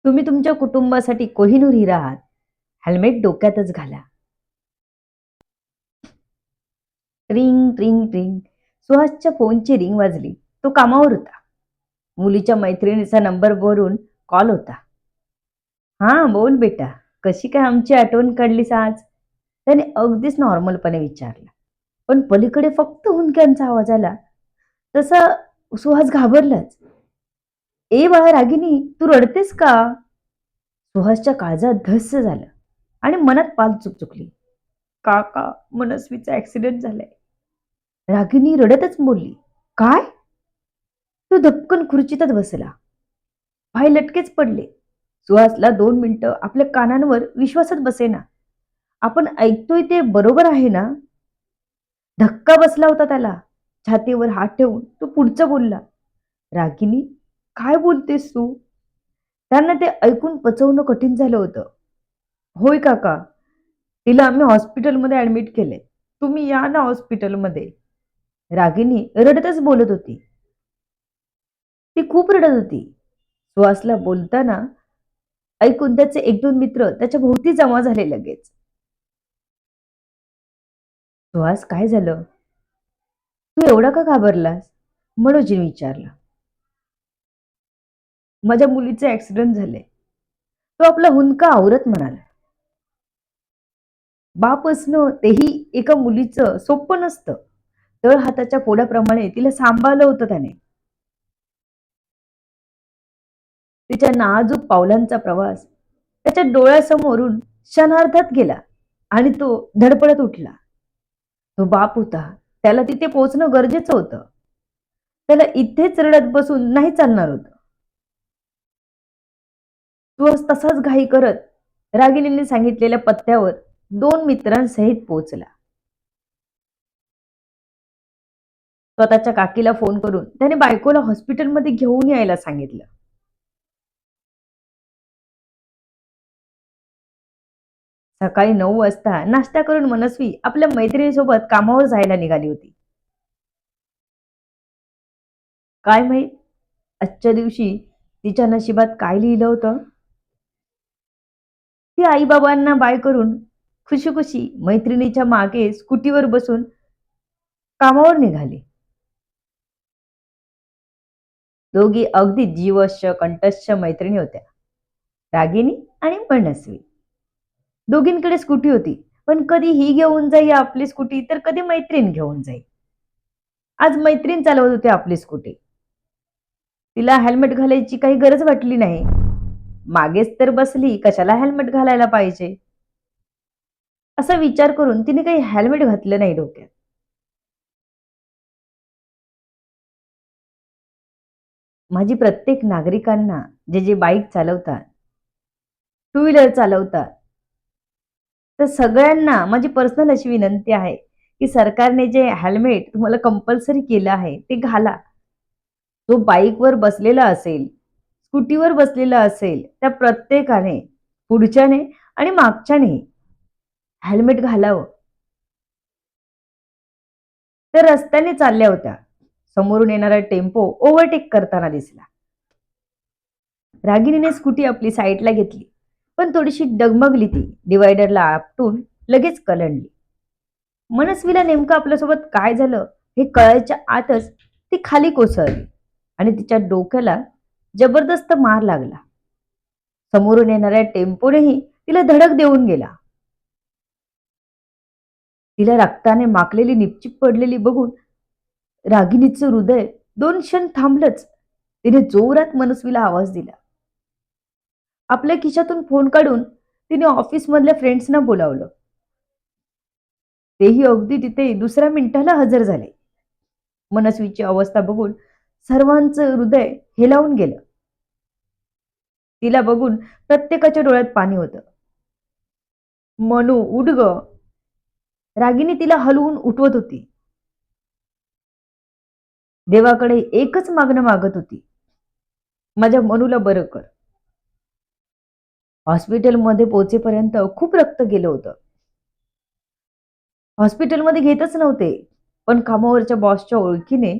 तुम्ही तुमच्या कुटुंबासाठी कोहिनूर हिरा आहात. हेल्मेट डोक्यातच घाला. Ring, ring, ring. सुहासच्या फोनची रिंग वाजली. तो कामावर होता. मुलीच्या मैत्रिणीचा नंबरवरून कॉल होता. "हां, बोल बेटा. कशी काय आमची आठवण काढलीस आज?" त्याने अगदीच नॉर्मलपणे विचारलं. पण पलीकडे फक्त हुंदक्यांचा आवाज आला. तसा सुहास घाबरलाच. "ए बाळा रागिनी, तू रडतेस का?" सुहासच्या काळजात धस्स झालं आणि मनात पाल चुकचुकली. "काका, मनस्वीचा ॲक्सिडेंट झालाय." रागिनी रडतच बोलली. "काय?" तो धपकन खुर्चीतच बसला. पाय लटकेच पडले. सुहासला 2 मिनिटं आपल्या कानांवर विश्वासच बसेना. आपण ऐकतोय ते बरोबर आहे ना? धक्का बसला होता त्याला. छातीवर हात ठेवून तो पुढचं बोलला. "रागिनी, काय बोलतेस तू?" त्यांना ते ऐकून पचवणं कठीण झालं होतं. "होय काका, तिला आम्ही हॉस्पिटलमध्ये ॲडमिट केलंय. तुम्ही या ना हॉस्पिटलमध्ये." रागिनी रडतच बोलत होती. ती खूप रडत होती. सुहासला बोलताना ऐकून त्याचे 1-2 मित्र त्याच्या भोवती जमा झाले लगेच. "सुहास, काय झालं? तू एवढा का घाबरलास?" मनोजने विचारलं. "माझ्या मुलीचे ॲक्सिडेंट झाले." तो आपला हुंदका आवरत म्हणाला. बाप असणं तेही एका मुलीचं सोपं नसतं. तळ हाताच्या फोडाप्रमाणे तिला सांभाळलं होतं त्याने. तिच्या नाजूक पावलांचा प्रवास त्याच्या डोळ्यासमोरून क्षणार्धात गेला आणि तो धडपडत उठला. तो बाप होता. त्याला तिथे पोहोचणं गरजेचं होतं. त्याला इथेच रडत बसून नाही चालणार होतं. तो तसाच घाई करत रागिणींनी सांगितलेल्या पत्त्यावर 2 मित्रांसहित पोहोचला. स्वतःच्या काकीला फोन करून त्याने बायकोला हॉस्पिटलमध्ये घेऊन यायला सांगितलं. सकाळी 9 वाजता नाश्ता करून मनस्वी आपल्या मैत्रिणीसोबत कामावर जायला निघाली होती. काय माहित आजच्या दिवशी तिच्या नशिबात काय लिहिलं होतं? ती आई-बाबांना बाय करून खुशी-खुशी मैत्रिणीच्या मागे स्कूटीवर बसून कामावर निघाली. दोघी अगदी जीवश्य, कंठस्थ मैत्रिणी होत्या. रागिनी आणि मनस्वी. दोघींकडे स्कूटी होती. पण कधी ही घेऊन जाई आपली स्कूटी, तर कधी मैत्रीण घेऊन जाई. आज मैत्रीण चालवत होती आपली स्कूटी. तिला हेल्मेट घालायची काही गरज वाटली नाही. मागेच तर बसली, कशाला हेल्मेट घालायला पाहिजे? असा विचार करून तिने काही हेल्मेट घातलं नाही डोक्यात. माझी प्रत्येक नागरिकांना जे बाईक चालवतात, टू व्हीलर चालवतात, तर सगळ्यांना माझी पर्सनल अशी विनंती आहे, की सरकारने जे हेल्मेट तुम्हाला कंपल्सरी केलं आहे, ते घाला. जो बाईकवर बसलेला असेल, स्कूटीवर बसलेला असेल, त्या प्रत्येकाने पुढच्याने आणि मागच्याने हेल्मेट घालावं. त्या रस्त्याने चालल्या होत्या. समोरून येणारा टेम्पो ओव्हरटेक करताना दिसला. रागिणीने स्कूटी आपली साईडला घेतली, पण थोडीशी डगमगली ती. डिवायडरला आपटून लगेच कलंडली. मनस्वीला नेमकं आपल्यासोबत काय झालं हे कळायच्या आतच ती खाली कोसळली आणि तिच्या डोक्याला जबरदस्त मार लागला. समोरून येणाऱ्या टेम्पोनेही तिला धडक देऊन गेला. तिला रक्ताने माखलेली निपचिप पडलेली बघून रागिणीचं हृदय 2 क्षण थांबलंच. तिने जोरात मनस्वीला आवाज दिला. आपल्या खिशातून फोन काढून तिने ऑफिसमधल्या फ्रेंड्सना बोलावलं. तेही अगदी तिथे दुसऱ्या मिनिटाला हजर झाले. मनस्वीची अवस्था बघून सर्वांचं हृदय हेलावून गेलं. तिला बघून प्रत्येकाच्या डोळ्यात पाणी होतं. "मनू, उठ गं." रागिनी तिला हलवून उठवत होती. देवाकडे एकच मागणं मागत होती. "माझ्या मनूला बरं कर." हॉस्पिटलमध्ये पोहोचेपर्यंत खूप रक्त गेलं होतं. हॉस्पिटलमध्ये घेतच नव्हते. पण कामावरच्या बॉसच्या ओळखीने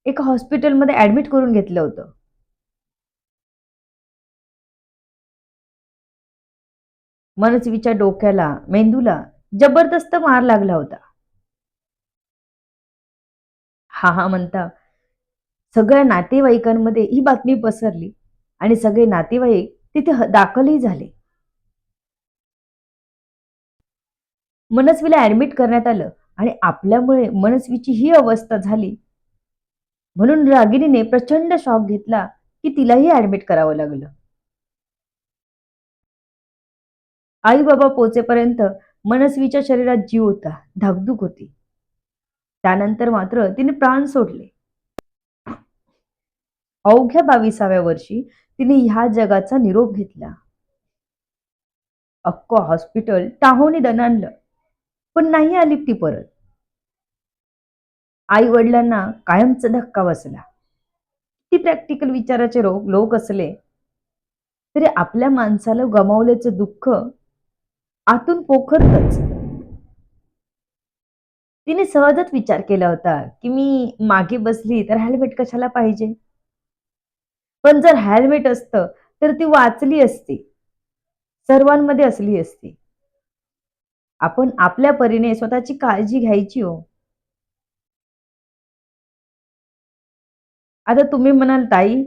एका हॉस्पिटलमध्ये ॲडमिट करून घेतलं होतं. मनस्वीच्या डोक्याला, मेंदूला जबरदस्त मार लागला होता. हा हा म्हणता सगळ्या नातेवाईकांमध्ये ही बातमी पसरली आणि सगळे नातेवाईक तिथे दाखलही झाले. मनस्वीला ऍडमिट करण्यात आलं आणि आपल्यामुळे मनस्वीची ही अवस्था झाली म्हणून रागिणीने प्रचंड शॉक घेतला की तिलाही ऍडमिट करावं लागलं. आई बाबा पोचेपर्यंत मनस्वीच्या शरीरात जीव होता, धाकधूक होती. त्यानंतर मात्र तिने प्राण सोडले. अवघ्या 22व्या वर्षी तिने ह्या जगाचा निरोप घेतला. अख्खं हॉस्पिटल टाहोनी दणाणलं, पण नाही आली ती परत. आई वडिलांना कायमचा धक्का बसला. ती प्रॅक्टिकल विचाराचे लोक असले तरी आपल्या माणसाला गमावल्याचं दुःख आतून पोखरतच. तिने सहजच विचार केला होता की मी मागे बसली तर हेल्मेट कशाला पाहिजे, पण जर हेल्मेट असतं तर ती वाचली असती, सर्वांमध्ये असली असती. आपण आपल्या परीने स्वतःची काळजी घ्यायची हो. आता तुम्ही म्हणाल ताई,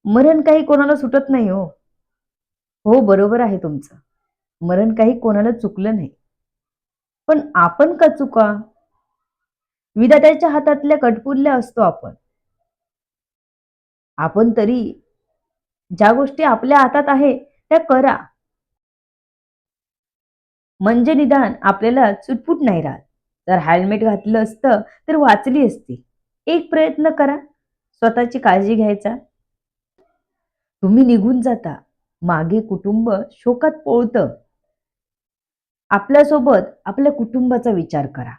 मरण काही कोणाला सुटत नाही हो. हो, बरोबर आहे तुमचं. मरण काही कोणाला चुकलं नाही, पण आपण का चुका? विधात्याच्या हातातल्या कटपुतल्या असतो आपण. आपण तरी ज्या गोष्टी आपल्या हातात आहे त्या करा, म्हणजे निदान आपल्याला चुटपुट नाही राहत. जर हेल्मेट घातलं असतं तर वाचली असती. एक प्रयत्न करा स्वतःची काळजी घ्यायचा. तुम्ही निघून जाता, मागे कुटुंब शोकात पोळतं. आपल्यासोबत आपल्या कुटुंबाचा विचार करा.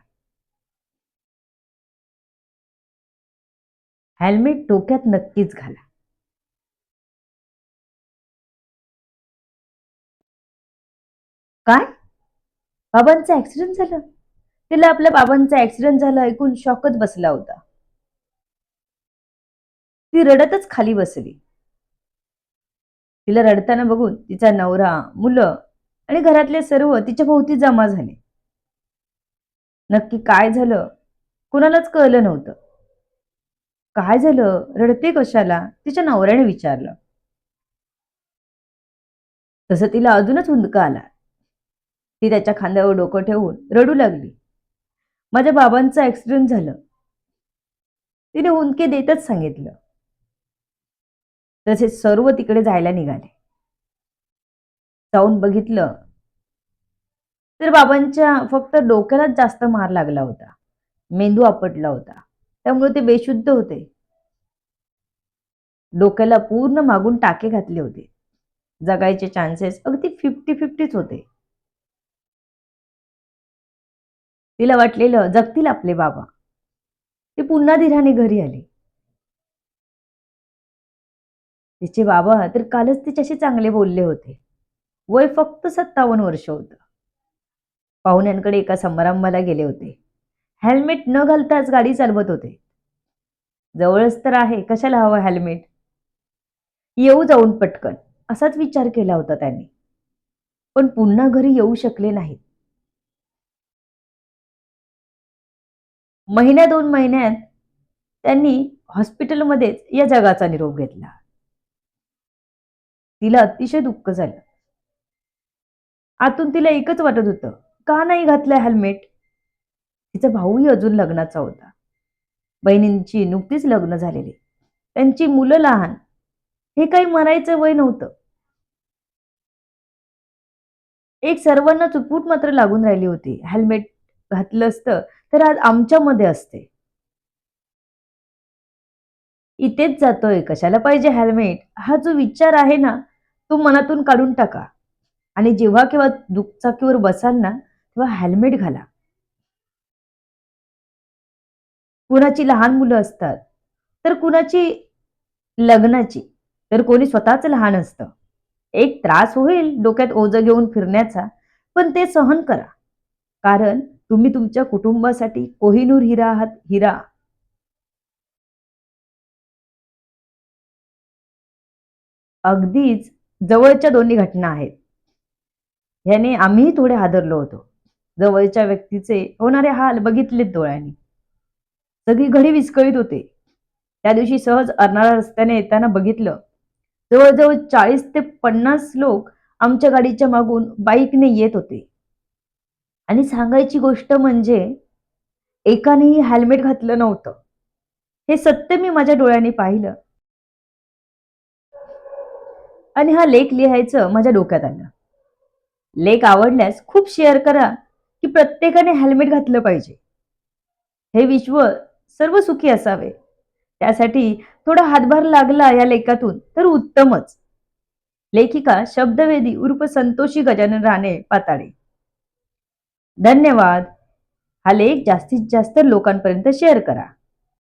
हेल्मेट डोक्यात नक्कीच घाला. काय? बाबांचा ऍक्सिडेंट झाला? तिला आपल्या बाबांचा ऍक्सिडेंट झाला ऐकून शॉकच बसला होता. ती रडतच खाली बसली. तिला रडताना बघून तिचा नवरा, मुलं आणि घरातले सर्व तिच्या भोवती जमा झाले. नक्की काय झालं कुणालाच कळलं नव्हतं. काय झालं, रडते कशाला, तिच्या नवऱ्याने विचारलं. तसं तिला अजूनच हुंदका आला. ती त्याच्या खांद्यावर डोकं ठेवून रडू लागली. माझ्या बाबांचं ऍक्सिडेंट झालं, तिने हुंदके देतच सांगितलं. तसे सर्व तिकडे जायला निघाले. जाऊन बघितलं तर बाबांच्या फक्त डोक्यालाच जास्त मार लागला होता. मेंदू आपटला होता, त्यामुळे ते बेशुद्ध होते. डोक्याला पूर्ण मागून टाके घातले होते. जगायचे चान्सेस अगदी 50-50च होते. तिला वाटलेलं जगतील आपले बाबा. ती पुन्हा धीराने घरी आली. तिचे बाबा तर कालच तिच्याशी चांगले बोलले होते. वय फक्त 57 वर्ष होतं. पाहुण्यांकडे एका समारंभाला गेले होते. हेल्मेट न घालताच गाडी चालवत होते. जवळच तर आहे, कशाला हवं हेल्मेट? येऊ जाऊन पटकन असाच विचार केला होता त्यांनी, पण पुन्हा घरी येऊ शकले नाहीत. महिन्या 2 महिन्यात त्यांनी हॉस्पिटलमध्येच या जगाचा निरोप घेतला. तिला अतिशय दुःख झालं. आतून तिला एकच वाटत होतं, का नाही घातलं हेल्मेट? तिचा भाऊही अजून लग्नाचा होता. बहिणींची नुकतीच लग्न झालेली. त्यांची मुलं लहान. हे काही मरायचं वय नव्हतं. एक सर्वांना चुटपुट मात्र लागून राहिली होती. हेल्मेट घातलं असतं तर आज आमच्यामध्ये असते. इथेच जातोय, कशाला पाहिजे हेल्मेट? हा जो विचार आहे ना, तो मनातून काढून टाका आणि जेव्हा केव्हा दुचाकीवर बसाल ना, तेव्हा हेल्मेट घाला. कुणाची लहान मुलं असतात, तर कुणाची लग्नाची, तर कोणी स्वतःच लहान असतं. एक त्रास होईल डोक्यात ओझं घेऊन फिरण्याचा, पण ते सहन करा. कारण तुम्ही तुमच्या कुटुंबासाठी कोहिनूर हिरा आहात, हिरा. अगदीच जवळच्या दोन्ही घटना आहेत. ह्याने आम्हीही थोडे हादरलो होतो. जवळच्या व्यक्तीचे होणारे हाल बघितलेत डोळ्यांनी. सगळी घडी विस्कळीत होते. त्या दिवशी सहज अर्नाळा रस्त्याने येताना बघितलं. जवळजवळ 40 ते 50 लोक आमच्या गाडीच्या मागून बाईकने येत होते. आणि सांगायची गोष्ट म्हणजे एकानेही हेल्मेट घातलं नव्हतं. हे सत्य मी माझ्या डोळ्यांनी पाहिलं आणि हा लेख लिहायचं माझ्या डोक्यात आलं. लेख आवडल्यास खूप शेअर करा की प्रत्येकाने हेल्मेट घातलं पाहिजे. हे विश्व सर्व सुखी असावे. त्यासाठी थोडा हातभार लागला या लेखातून तर उत्तमच. लेखिका शब्दवेदी उर्फ संतोषी गजानन राणे पाताळे. धन्यवाद. हा लेख जास्तीत जास्त लोकांपर्यंत शेअर करा.